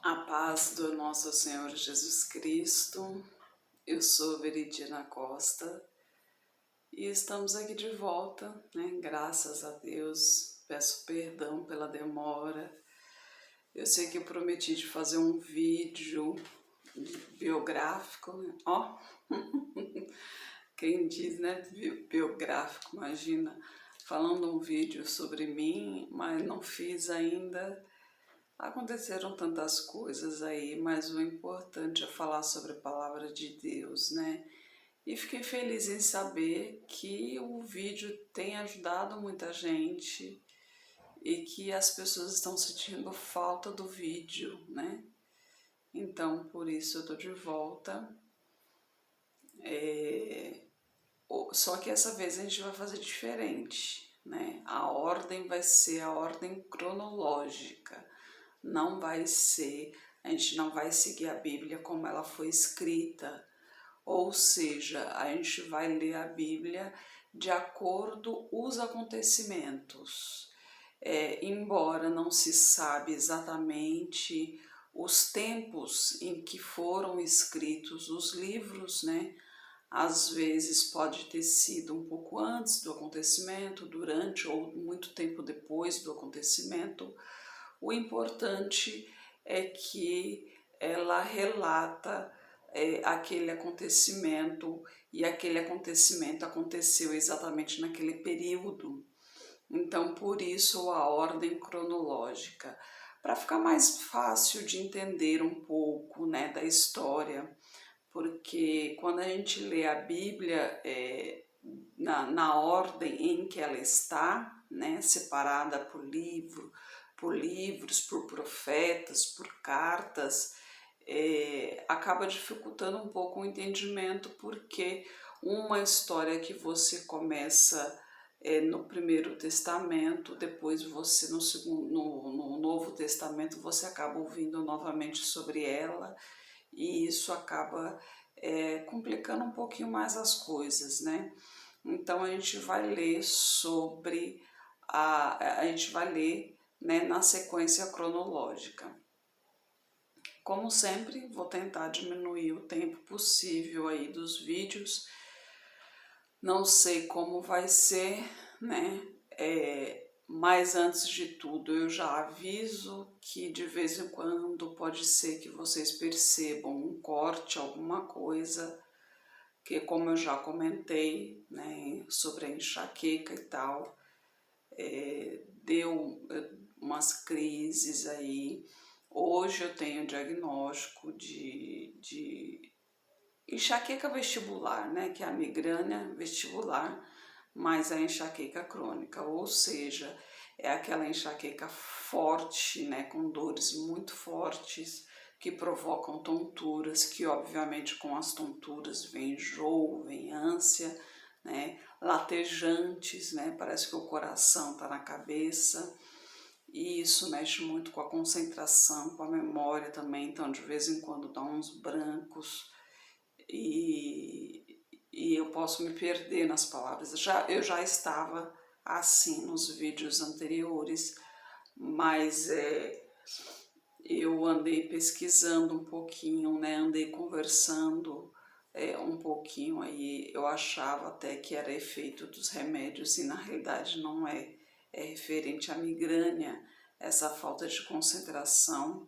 A paz do nosso Senhor Jesus Cristo. Eu sou Veridiana Costa e estamos aqui de volta, né? Graças a Deus. Peço perdão pela demora. Eu sei que eu prometi de fazer um vídeo biográfico, né? Ó, quem diz, né? Biográfico, imagina, falando um vídeo sobre mim, mas não fiz ainda. Aconteceram tantas coisas aí, mas o importante é falar sobre a palavra de Deus, né? E fiquei feliz em saber que o vídeo tem ajudado muita gente e que as pessoas estão sentindo falta do vídeo, né? Então, por isso eu tô de volta. Só que essa vez a gente vai fazer diferente, né? A ordem vai ser a ordem cronológica. Não vai ser, a gente não vai seguir a Bíblia como ela foi escrita, ou seja, a gente vai ler a Bíblia de acordo com os acontecimentos. Embora não se sabe exatamente os tempos em que foram escritos os livros, né? Às vezes pode ter sido um pouco antes do acontecimento, durante ou muito tempo depois do acontecimento. O importante é que ela relata aquele acontecimento e aquele acontecimento aconteceu exatamente naquele período. Então, por isso a ordem cronológica, para ficar mais fácil de entender um pouco, né, da história, porque quando a gente lê a Bíblia na ordem em que ela está, né, separada por livros, por profetas, por cartas, acaba dificultando um pouco o entendimento, porque uma história que você começa no Primeiro Testamento, depois você no Novo Testamento você acaba ouvindo novamente sobre ela, e isso acaba complicando um pouquinho mais as coisas, né? Então a gente vai ler sobre a gente vai ler, né, na sequência cronológica. Como sempre, vou tentar diminuir o tempo possível aí dos vídeos. Não sei como vai ser, né? Mas antes de tudo, eu já aviso que de vez em quando pode ser que vocês percebam um corte, alguma coisa, que como eu já comentei, né, sobre a enxaqueca e tal, deu umas crises aí. Hoje eu tenho diagnóstico de enxaqueca vestibular, né, que é a migrânia vestibular, mais a enxaqueca crônica, ou seja, é aquela enxaqueca forte, né, com dores muito fortes, que provocam tonturas, que obviamente com as tonturas vem enjoo, vem ânsia, né, latejantes, né, parece que o coração está na cabeça, e isso mexe muito com a concentração, com a memória também, então de vez em quando dá uns brancos, e eu posso me perder nas palavras. Eu já estava assim nos vídeos anteriores, mas eu andei pesquisando um pouquinho, né? Andei conversando um pouquinho aí, eu achava até que era efeito dos remédios e na realidade não é. É referente à migrânia, essa falta de concentração,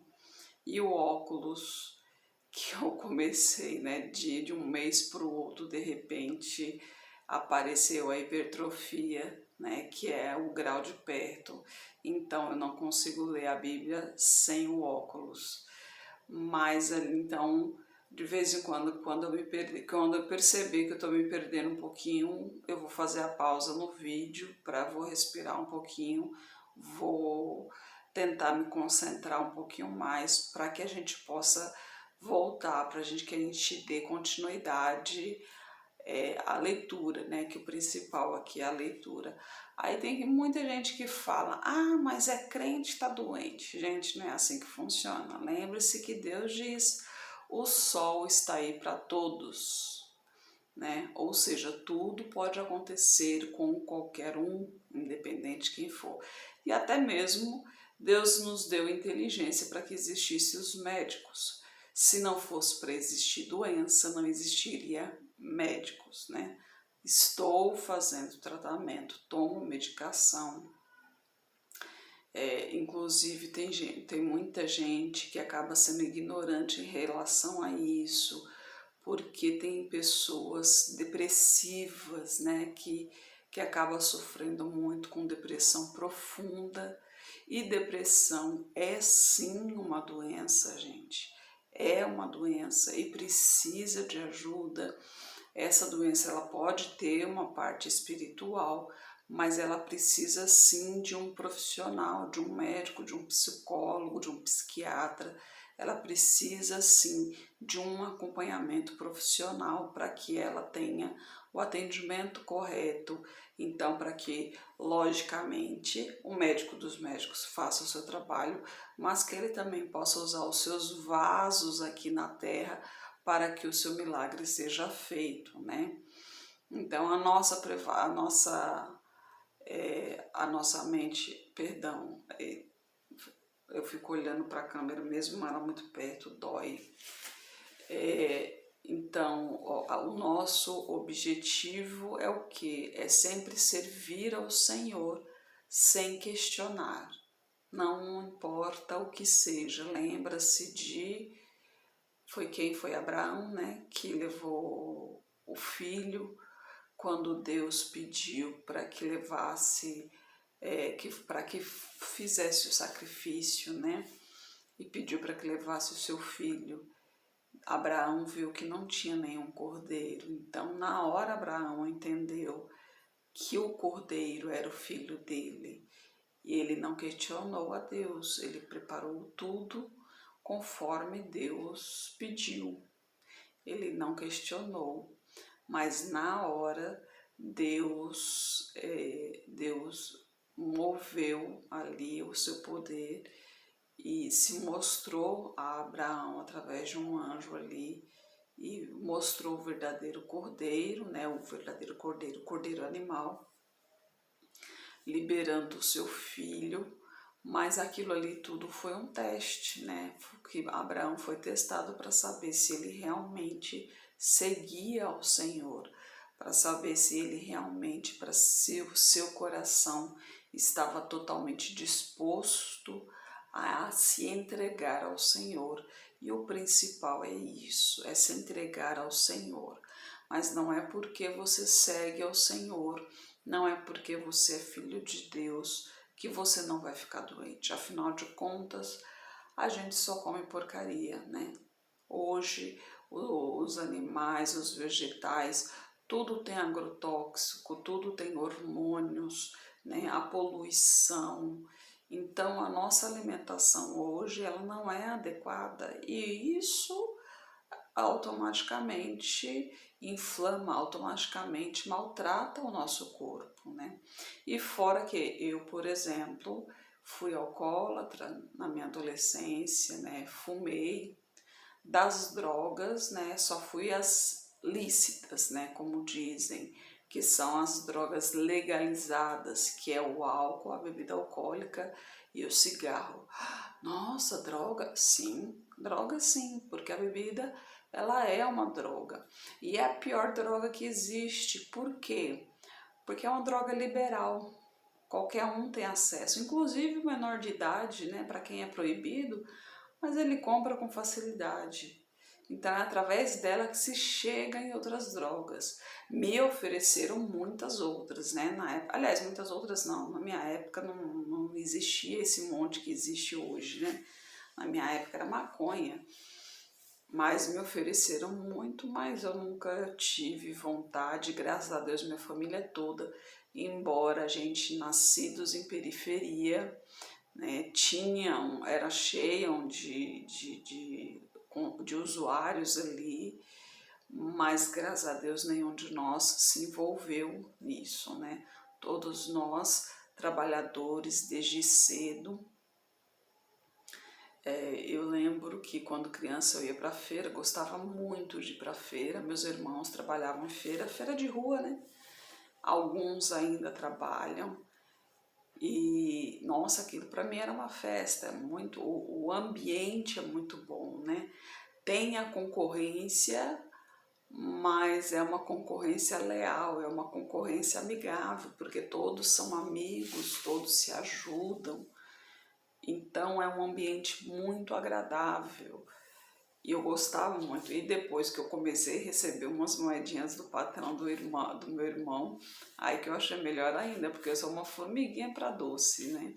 e o óculos que eu comecei, né, de um mês para o outro, de repente apareceu a hipertrofia, né, que é o grau de perto, então eu não consigo ler a Bíblia sem o óculos, mas então de vez em quando quando eu perceber que eu estou me perdendo um pouquinho, eu vou fazer a pausa no vídeo vou respirar um pouquinho, vou tentar me concentrar um pouquinho mais para que a gente possa voltar, para que a gente dê continuidade à leitura, né? Que o principal aqui é a leitura. Aí tem muita gente que fala, ah, mas é crente, está doente. Gente, não é assim que funciona. Lembre-se que Deus diz, o sol está aí para todos, né? Ou seja, tudo pode acontecer com qualquer um, independente de quem for. E até mesmo Deus nos deu inteligência para que existissem os médicos. Se não fosse para existir doença, não existiria médicos, né? Estou fazendo tratamento, tomo medicação. Inclusive tem muita gente que acaba sendo ignorante em relação a isso, porque tem pessoas depressivas, né, que acabam sofrendo muito com depressão profunda. E depressão é sim uma doença, gente. É uma doença e precisa de ajuda. Essa doença ela pode ter uma parte espiritual, mas ela precisa sim de um profissional, de um médico, de um psicólogo, de um psiquiatra. Ela precisa sim de um acompanhamento profissional para que ela tenha o atendimento correto. Então, para que, logicamente, o médico dos médicos faça o seu trabalho, mas que ele também possa usar os seus vasos aqui na Terra para que o seu milagre seja feito, né? Então, a nossa mente, perdão, eu fico olhando para a câmera mesmo, ela muito perto, dói. Então, o nosso objetivo é o quê? É sempre servir ao Senhor sem questionar. Não importa o que seja, lembra-se de... Foi Abraão, né, que levou o filho quando Deus pediu para que levasse, para que fizesse o sacrifício, né, e pediu para que levasse o seu filho. Abraão viu que não tinha nenhum cordeiro, então na hora Abraão entendeu que o cordeiro era o filho dele e ele não questionou a Deus, ele preparou tudo conforme Deus pediu. Ele não questionou, mas na hora Deus moveu ali o seu poder e se mostrou a Abraão através de um anjo ali e mostrou o verdadeiro cordeiro, né, o verdadeiro cordeiro, o cordeiro animal, liberando o seu filho. Mas aquilo ali tudo foi um teste, né? Que Abraão foi testado para saber se ele realmente seguia ao Senhor, para saber se ele realmente, se o seu coração estava totalmente disposto a se entregar ao Senhor. E o principal é isso, é se entregar ao Senhor. Mas não é porque você segue ao Senhor, não é porque você é filho de Deus que você não vai ficar doente. Afinal de contas, a gente só come porcaria, né? Hoje, os animais, os vegetais, tudo tem agrotóxico, tudo tem hormônios, né? A poluição. Então, a nossa alimentação hoje, ela não é adequada e isso automaticamente inflama, automaticamente maltrata o nosso corpo, né? E fora que eu, por exemplo, fui alcoólatra na minha adolescência, né? Fumei. Das drogas, né? Só fui as lícitas, né? Como dizem, que são as drogas legalizadas, que é o álcool, a bebida alcoólica e o cigarro. Nossa, droga? Sim, porque a bebida ela é uma droga e é a pior droga que existe. Por quê? Porque é uma droga liberal, qualquer um tem acesso, inclusive o menor de idade, né? Para quem é proibido, mas ele compra com facilidade. Então é através dela que se chega em outras drogas. Me ofereceram muitas outras, né? Na época, aliás, muitas outras não. Na minha época não existia esse monte que existe hoje, né? Na minha época era maconha. Mas me ofereceram muito, mas eu nunca tive vontade. Graças a Deus, minha família é toda, embora a gente nascidos em periferia, né, era cheiam de usuários ali, mas graças a Deus nenhum de nós se envolveu nisso, né? Todos nós, trabalhadores desde cedo. Eu lembro que quando criança eu ia para a feira, gostava muito de ir para a feira, meus irmãos trabalhavam em feira, feira de rua, né? Alguns ainda trabalham. E, nossa, aquilo para mim era uma festa, o ambiente é muito bom, né? Tem a concorrência, mas é uma concorrência leal, é uma concorrência amigável, porque todos são amigos, todos se ajudam, então é um ambiente muito agradável. E eu gostava muito. E depois que eu comecei a receber umas moedinhas do patrão do meu irmão, aí que eu achei melhor ainda, porque eu sou uma formiguinha para doce, né?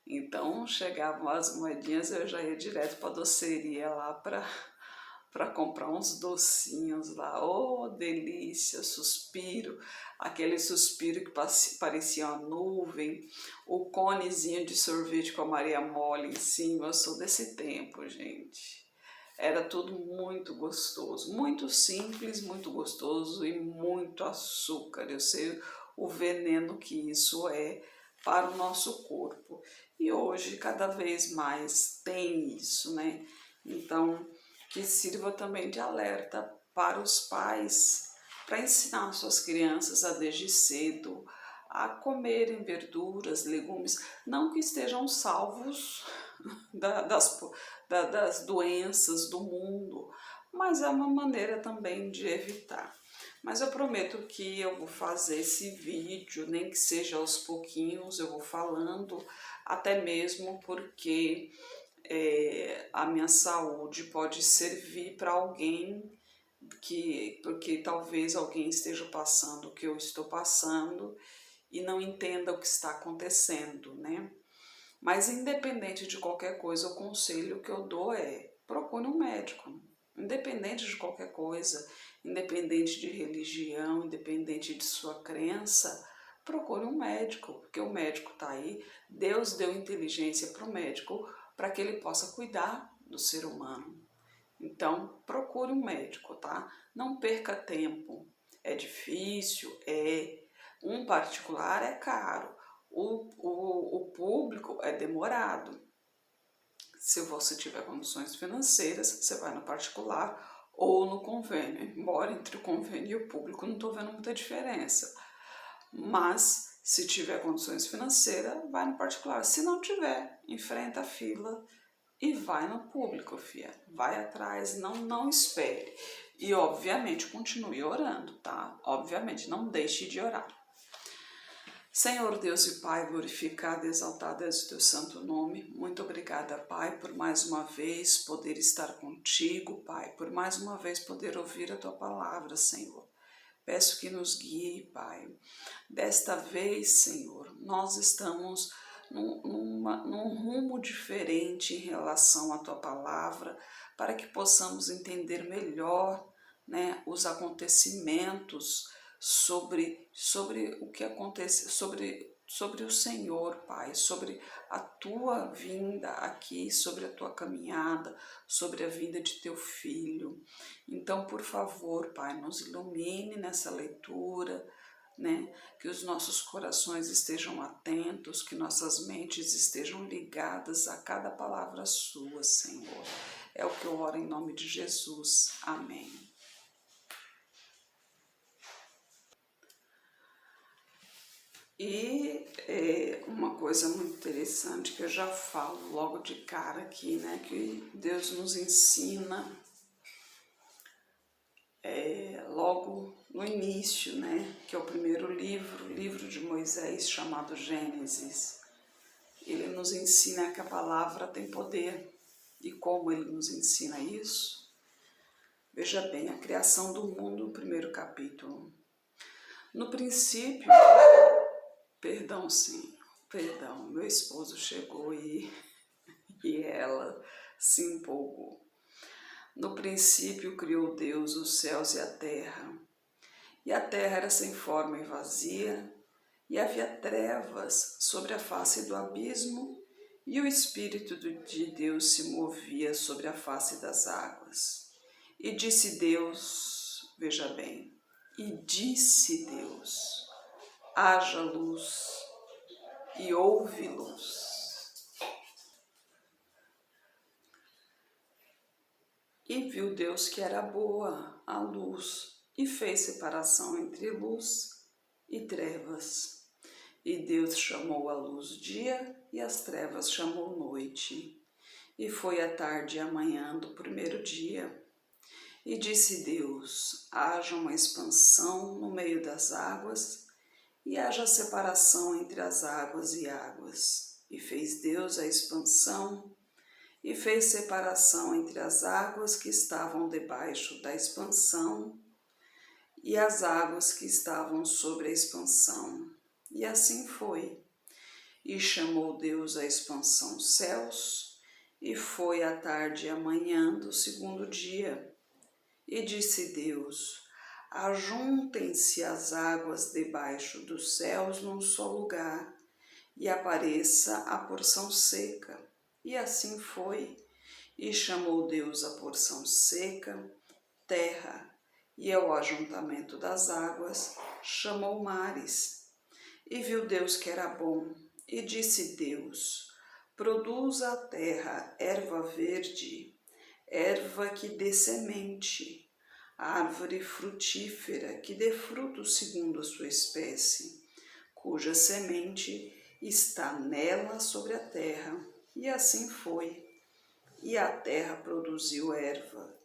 Então chegavam as moedinhas, eu já ia direto para a doceria lá para comprar uns docinhos lá. Oh, delícia, suspiro, aquele suspiro que parecia uma nuvem, o conezinho de sorvete com a Maria Mole em cima. Eu sou desse tempo, gente. Era tudo muito gostoso, muito simples, muito gostoso e muito açúcar. Eu sei o veneno que isso é para o nosso corpo. E hoje cada vez mais tem isso, né? Então, que sirva também de alerta para os pais, para ensinar suas crianças a desde cedo a comerem verduras, legumes, não que estejam salvos das doenças do mundo, mas é uma maneira também de evitar. Mas eu prometo que eu vou fazer esse vídeo, nem que seja aos pouquinhos, eu vou falando, até mesmo porque a minha saúde pode servir para alguém porque talvez alguém esteja passando o que eu estou passando e não entenda o que está acontecendo, né? Mas independente de qualquer coisa, o conselho que eu dou é: procure um médico. Independente de qualquer coisa, independente de religião, independente de sua crença, procure um médico, porque o médico está aí. Deus deu inteligência para o médico para que ele possa cuidar do ser humano. Então, procure um médico, tá? Não perca tempo. É difícil, um particular é caro, o público é demorado. Se você tiver condições financeiras, você vai no particular ou no convênio. Embora entre o convênio e o público não estou vendo muita diferença. Mas se tiver condições financeiras, vai no particular. Se não tiver, enfrenta a fila e vai no público, filha. Vai atrás, não espere. E obviamente continue orando, tá? Obviamente, não deixe de orar. Senhor Deus e Pai, glorificado e exaltado é o teu santo nome. Muito obrigada, Pai, por mais uma vez poder estar contigo, Pai, por mais uma vez poder ouvir a tua palavra, Senhor. Peço que nos guie, Pai. Desta vez, Senhor, nós estamos num rumo diferente em relação à tua palavra, para que possamos entender melhor, né, os acontecimentos sobre o que acontece, sobre o Senhor, Pai, sobre a tua vinda aqui, sobre a tua caminhada, sobre a vinda de teu filho. Então, por favor, Pai, nos ilumine nessa leitura, né? Que os nossos corações estejam atentos, que nossas mentes estejam ligadas a cada palavra sua, Senhor. É o que eu oro em nome de Jesus. Amém. E uma coisa muito interessante que eu já falo logo de cara aqui, né, que Deus nos ensina logo no início, né, que é o primeiro livro de Moisés, chamado Gênesis. Ele nos ensina que a palavra tem poder. E como ele nos ensina isso? Veja bem, a criação do mundo, no primeiro capítulo. No princípio, perdão, meu esposo chegou e ela se empolgou. No princípio criou Deus os céus e a terra era sem forma e vazia, e havia trevas sobre a face do abismo, e o Espírito de Deus se movia sobre a face das águas. E disse Deus, veja bem, e disse Deus, haja luz, e houve luz. E viu Deus que era boa a luz, e fez separação entre luz e trevas. E Deus chamou a luz dia e as trevas chamou noite. E foi a tarde e a manhã do primeiro dia. E disse Deus: haja uma expansão no meio das águas, e haja separação entre as águas e águas. E fez Deus a expansão, e fez separação entre as águas que estavam debaixo da expansão e as águas que estavam sobre a expansão. E assim foi. E chamou Deus a expansão céus, e foi a tarde e a manhã do segundo dia. E disse Deus: ajuntem-se as águas debaixo dos céus num só lugar, e apareça a porção seca. E assim foi. E chamou Deus a porção seca terra, e ao ajuntamento das águas chamou mares. E viu Deus que era bom, e disse Deus: produza a terra erva verde, erva que dê semente, árvore frutífera que dê fruto segundo a sua espécie, cuja semente está nela sobre a terra. E assim foi. E a terra produziu erva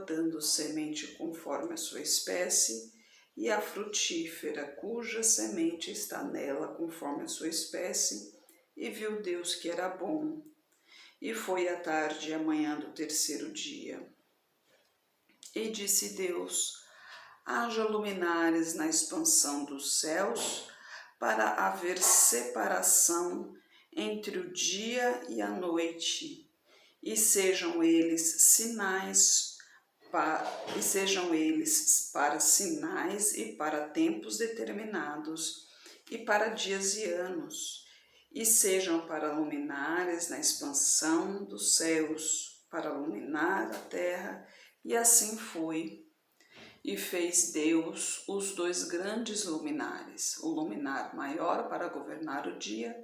dando semente conforme a sua espécie, e a frutífera, cuja semente está nela conforme a sua espécie. E viu Deus que era bom. E foi a tarde e a manhã do terceiro dia. E disse Deus: haja luminares na expansão dos céus, para haver separação entre o dia e a noite, e sejam eles para sinais e para tempos determinados, e para dias e anos, e sejam para luminares na expansão dos céus, para iluminar a terra. E assim foi. E fez Deus os dois grandes luminares, o luminar maior para governar o dia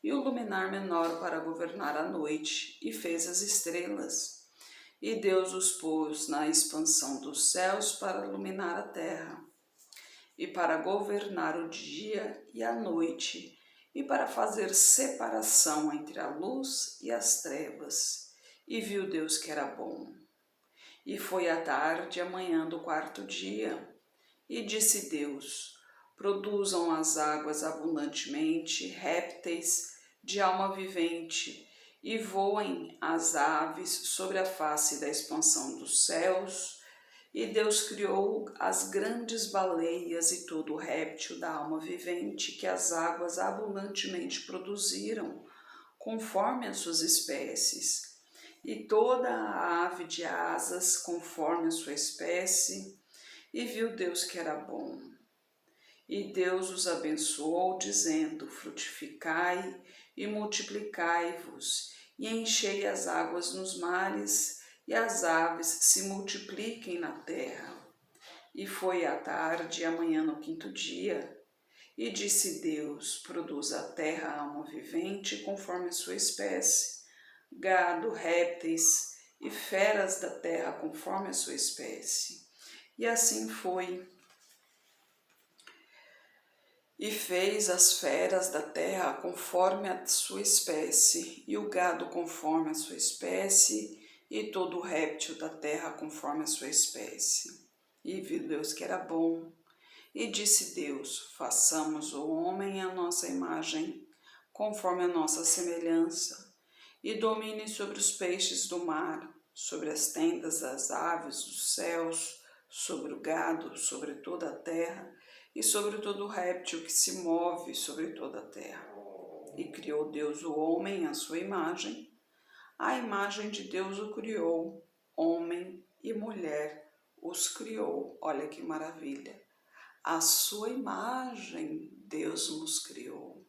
e o luminar menor para governar a noite, e fez as estrelas. E Deus os pôs na expansão dos céus para iluminar a terra, e para governar o dia e a noite, e para fazer separação entre a luz e as trevas. E viu Deus que era bom. E foi a tarde e a manhã do quarto dia. E disse Deus: produzam as águas abundantemente répteis de alma vivente, e voem as aves sobre a face da expansão dos céus. E Deus criou as grandes baleias e todo o réptil da alma vivente que as águas abundantemente produziram, conforme as suas espécies, e toda a ave de asas conforme a sua espécie. E viu Deus que era bom. E Deus os abençoou, dizendo: frutificai e multiplicai-vos, e enchei as águas nos mares, e as aves se multipliquem na terra. E foi a tarde e a manhã no quinto dia. E disse Deus: produza a terra alma vivente conforme a sua espécie, gado, répteis e feras da terra conforme a sua espécie. E assim foi. E fez as feras da terra conforme a sua espécie, e o gado conforme a sua espécie, e todo o réptil da terra conforme a sua espécie. E viu Deus que era bom. E disse Deus: façamos o homem à nossa imagem, conforme a nossa semelhança, e domine sobre os peixes do mar, sobre as tendas das aves dos céus, sobre o gado, sobre toda a terra, e sobre todo o réptil que se move sobre toda a terra. E criou Deus o homem à sua imagem, a imagem de Deus o criou, homem e mulher os criou. Olha que maravilha! A sua imagem Deus nos criou.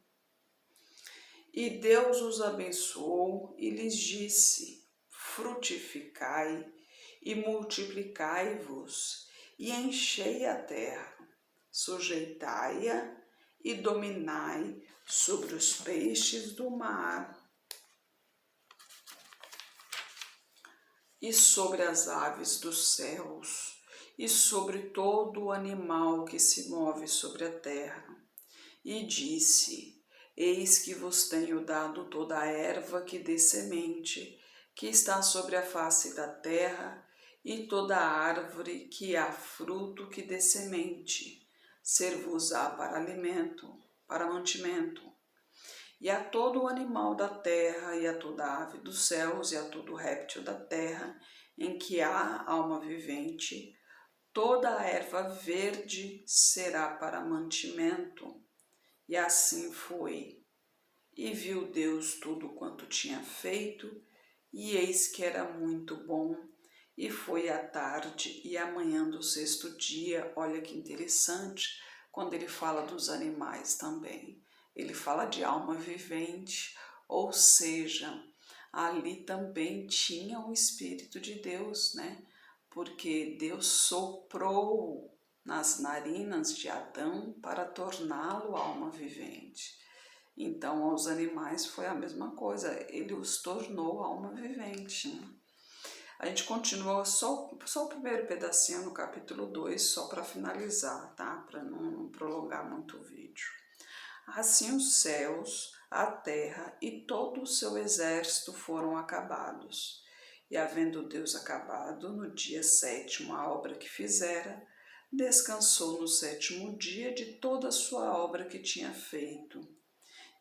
E Deus os abençoou e lhes disse: frutificai e multiplicai-vos, e enchei a terra, sujeitai-a e dominai sobre os peixes do mar, e sobre as aves dos céus, e sobre todo o animal que se move sobre a terra, e disse: Eis que vos tenho dado toda a erva que dê semente, que está sobre a face da terra, e toda a árvore que há fruto que dê semente, ser-vos-á para alimento, para mantimento. E a todo o animal da terra, e a toda ave dos céus, e a todo réptil da terra, em que há alma vivente, toda a erva verde será para mantimento. E assim foi. E viu Deus tudo quanto tinha feito, e eis que era muito bom. E foi a tarde e a manhã do sexto dia. Olha que interessante, quando ele fala dos animais também. Ele fala de alma vivente, ou seja, ali também tinha o Espírito de Deus, né? Porque Deus soprou nas narinas de Adão para torná-lo alma vivente. Então, aos animais foi a mesma coisa, ele os tornou alma vivente. Né? A gente continua só o primeiro pedacinho no capítulo 2, só para finalizar, tá? Para não prolongar muito o vídeo. Assim os céus, a terra e todo o seu exército foram acabados. E havendo Deus acabado no dia sétimo a obra que fizera, descansou no sétimo dia de toda a sua obra que tinha feito.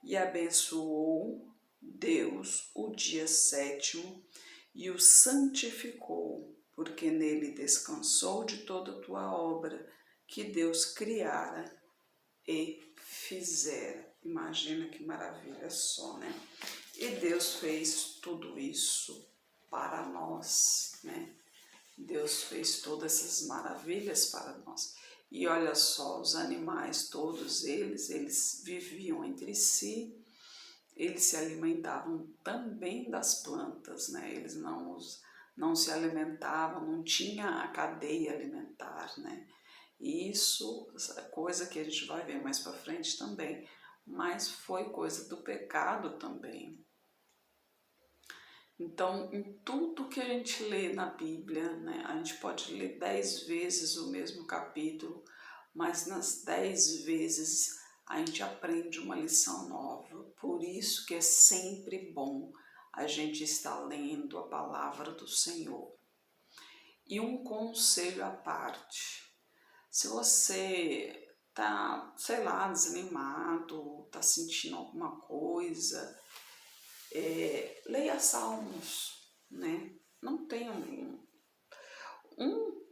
E abençoou Deus o dia sétimo e o santificou, porque nele descansou de toda a tua obra que Deus criara e fizera. Imagina que maravilha só, né? E Deus fez tudo isso para nós, né? Deus fez todas essas maravilhas para nós. E olha só, os animais, todos eles viviam entre si, eles se alimentavam também das plantas, né? Eles não se alimentavam, não tinha a cadeia alimentar, né? E isso é coisa que a gente vai ver mais para frente também, mas foi coisa do pecado também. Então, em tudo que a gente lê na Bíblia, né, a gente pode ler 10 vezes o mesmo capítulo, mas nas 10 vezes a gente aprende uma lição nova. Por isso que é sempre bom a gente estar lendo a palavra do Senhor. E um conselho à parte. Se você tá, sei lá, desanimado, tá sentindo alguma coisa, leia Salmos, né? Não tem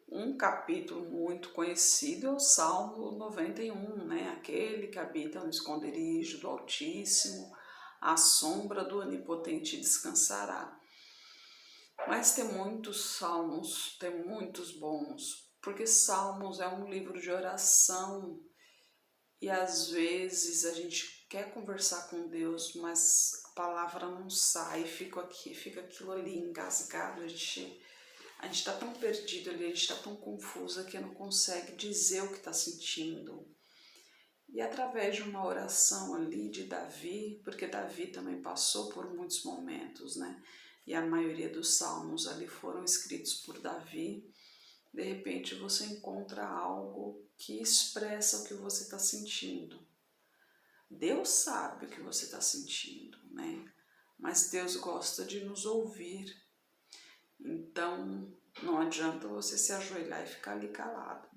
um capítulo muito conhecido, é o Salmo 91, né? Aquele que habita no esconderijo do Altíssimo, à sombra do Onipotente descansará. Mas tem muitos salmos, tem muitos bons, porque Salmos é um livro de oração e às vezes a gente quer conversar com Deus, mas a palavra não sai, fica aquilo ali engasgado, a gente está tão perdido ali, a gente está tão confusa que não consegue dizer o que está sentindo. E através de uma oração ali de Davi, porque Davi também passou por muitos momentos, né? E a maioria dos salmos ali foram escritos por Davi, de repente você encontra algo que expressa o que você está sentindo. Deus sabe o que você está sentindo, né? Mas Deus gosta de nos ouvir. Então, não adianta você se ajoelhar e ficar ali calado,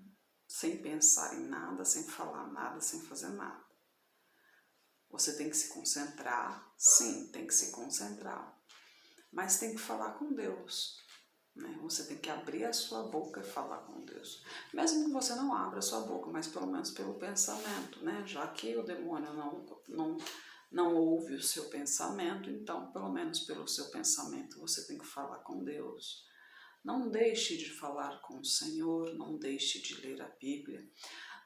sem pensar em nada, sem falar nada, sem fazer nada. Você tem que se concentrar, sim, tem que se concentrar, mas tem que falar com Deus, né? Você tem que abrir a sua boca e falar com Deus. Mesmo que você não abra a sua boca, mas pelo menos pelo pensamento, né? Já que o demônio não ouve o seu pensamento, então pelo menos pelo seu pensamento você tem que falar com Deus. Não deixe de falar com o Senhor, não deixe de ler a Bíblia,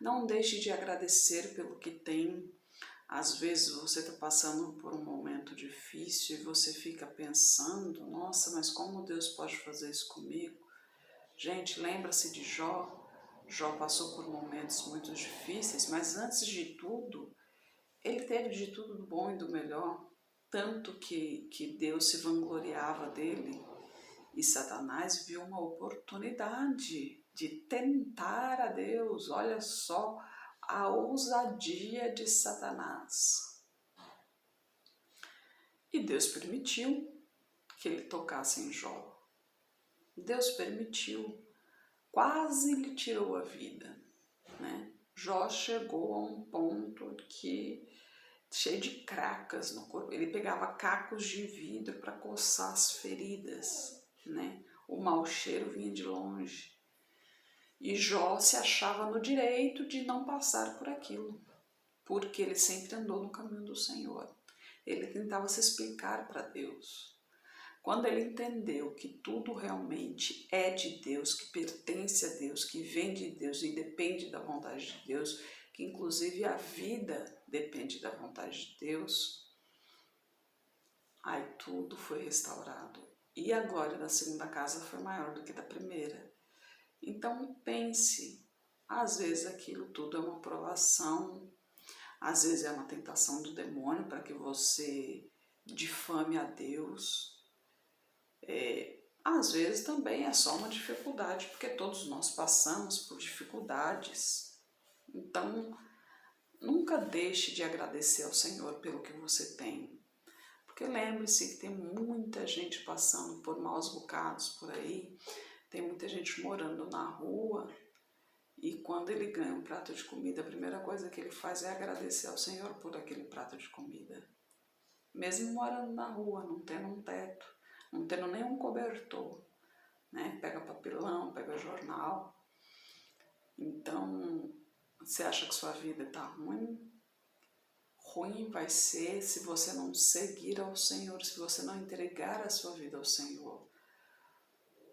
não deixe de agradecer pelo que tem. Às vezes você está passando por um momento difícil e você fica pensando, nossa, mas como Deus pode fazer isso comigo? Gente, lembra-se de Jó. Jó passou por momentos muito difíceis, mas antes de tudo, ele teve de tudo do bom e do melhor, tanto que Deus se vangloriava dele. E Satanás viu uma oportunidade de tentar a Deus. Olha só a ousadia de Satanás. E Deus permitiu que ele tocasse em Jó. Deus permitiu, quase lhe tirou a vida, né? Jó chegou a um ponto que cheio de cracas no corpo. Ele pegava cacos de vidro para coçar as feridas, né? O mau cheiro vinha de longe. E Jó se achava no direito de não passar por aquilo, porque ele sempre andou no caminho do Senhor. Ele tentava se explicar para Deus. Quando ele entendeu que tudo realmente é de Deus, que pertence a Deus, que vem de Deus e depende da vontade de Deus, que inclusive a vida depende da vontade de Deus, aí tudo foi restaurado. E a glória da segunda casa foi maior do que da primeira. Então pense, às vezes aquilo tudo é uma provação, às vezes é uma tentação do demônio para que você difame a Deus. Às vezes também é só uma dificuldade, porque todos nós passamos por dificuldades. Então, nunca deixe de agradecer ao Senhor pelo que você tem. Porque lembre-se que tem muita gente passando por maus bocados por aí, tem muita gente morando na rua, e quando ele ganha um prato de comida, a primeira coisa que ele faz é agradecer ao Senhor por aquele prato de comida. Mesmo morando na rua, não tendo um teto, não tendo nenhum cobertor, né? Pega papelão, pega jornal. Então, você acha que sua vida está ruim? Ruim vai ser se você não seguir ao Senhor, se você não entregar a sua vida ao Senhor.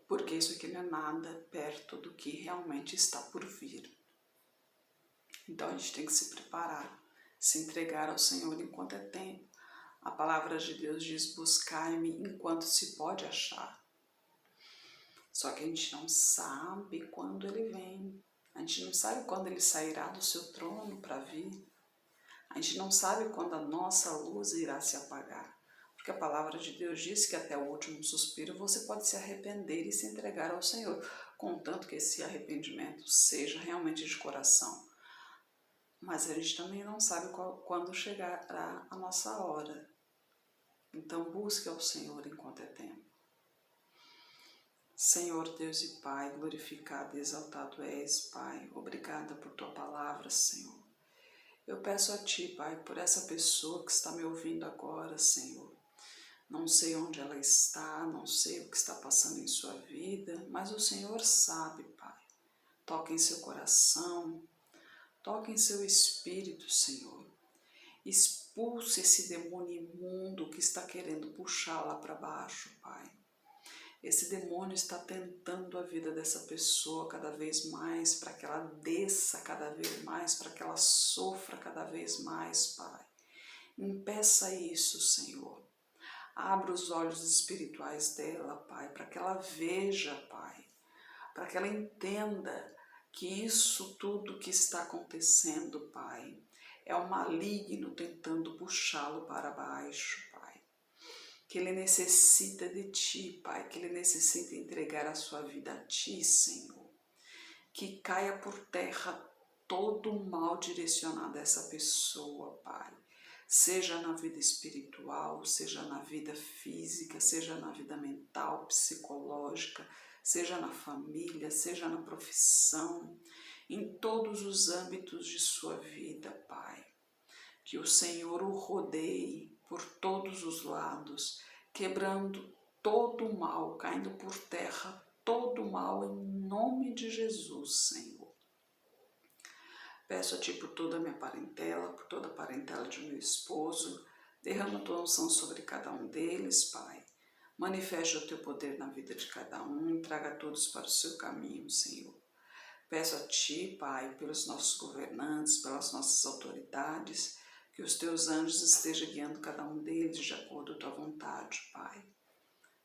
Porque isso aqui não é nada perto do que realmente está por vir. Então a gente tem que se preparar, se entregar ao Senhor enquanto é tempo. A palavra de Deus diz: buscai-me enquanto se pode achar. Só que a gente não sabe quando ele vem. A gente não sabe quando ele sairá do seu trono para vir. A gente não sabe quando a nossa luz irá se apagar. Porque a palavra de Deus diz que até o último suspiro você pode se arrepender e se entregar ao Senhor, contanto que esse arrependimento seja realmente de coração. Mas a gente também não sabe quando chegará a nossa hora. Então busque ao Senhor enquanto é tempo. Senhor Deus e Pai, glorificado e exaltado és, Pai. Obrigada por Tua palavra, Senhor. Eu peço a Ti, Pai, por essa pessoa que está me ouvindo agora, Senhor. Não sei onde ela está, não sei o que está passando em sua vida, mas o Senhor sabe, Pai. Toque em seu coração, toque em seu espírito, Senhor. Expulse esse demônio imundo que está querendo puxar lá para baixo, Pai. Esse demônio está tentando a vida dessa pessoa cada vez mais, para que ela desça cada vez mais, para que ela sofra cada vez mais, Pai. Impeça isso, Senhor. Abra os olhos espirituais dela, Pai, para que ela veja, Pai, para que ela entenda que isso tudo que está acontecendo, Pai, é o maligno tentando puxá-lo para baixo, Pai. Que ele necessita de Ti, Pai, que ele necessita entregar a sua vida a Ti, Senhor. Que caia por terra todo o mal direcionado a essa pessoa, Pai. Seja na vida espiritual, seja na vida física, seja na vida mental, psicológica, seja na família, seja na profissão, em todos os âmbitos de sua vida, Pai. Que o Senhor o rodeie por todos os lados, quebrando todo o mal, caindo por terra todo o mal em nome de Jesus, Senhor. Peço a Ti por toda a minha parentela, por toda a parentela de meu esposo, derrama a Tua unção sobre cada um deles, Pai. Manifeste o Teu poder na vida de cada um e traga todos para o Seu caminho, Senhor. Peço a Ti, Pai, pelos nossos governantes, pelas nossas autoridades, que os Teus anjos estejam guiando cada um deles de acordo com a Tua vontade, Pai.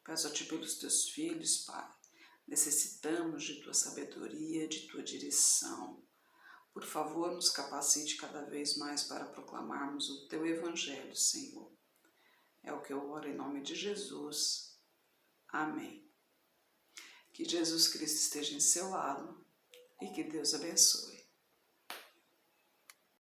Peço a Ti pelos Teus filhos, Pai. Necessitamos de Tua sabedoria, de Tua direção. Por favor, nos capacite cada vez mais para proclamarmos o Teu Evangelho, Senhor. É o que eu oro em nome de Jesus. Amém. Que Jesus Cristo esteja em seu lado e que Deus abençoe.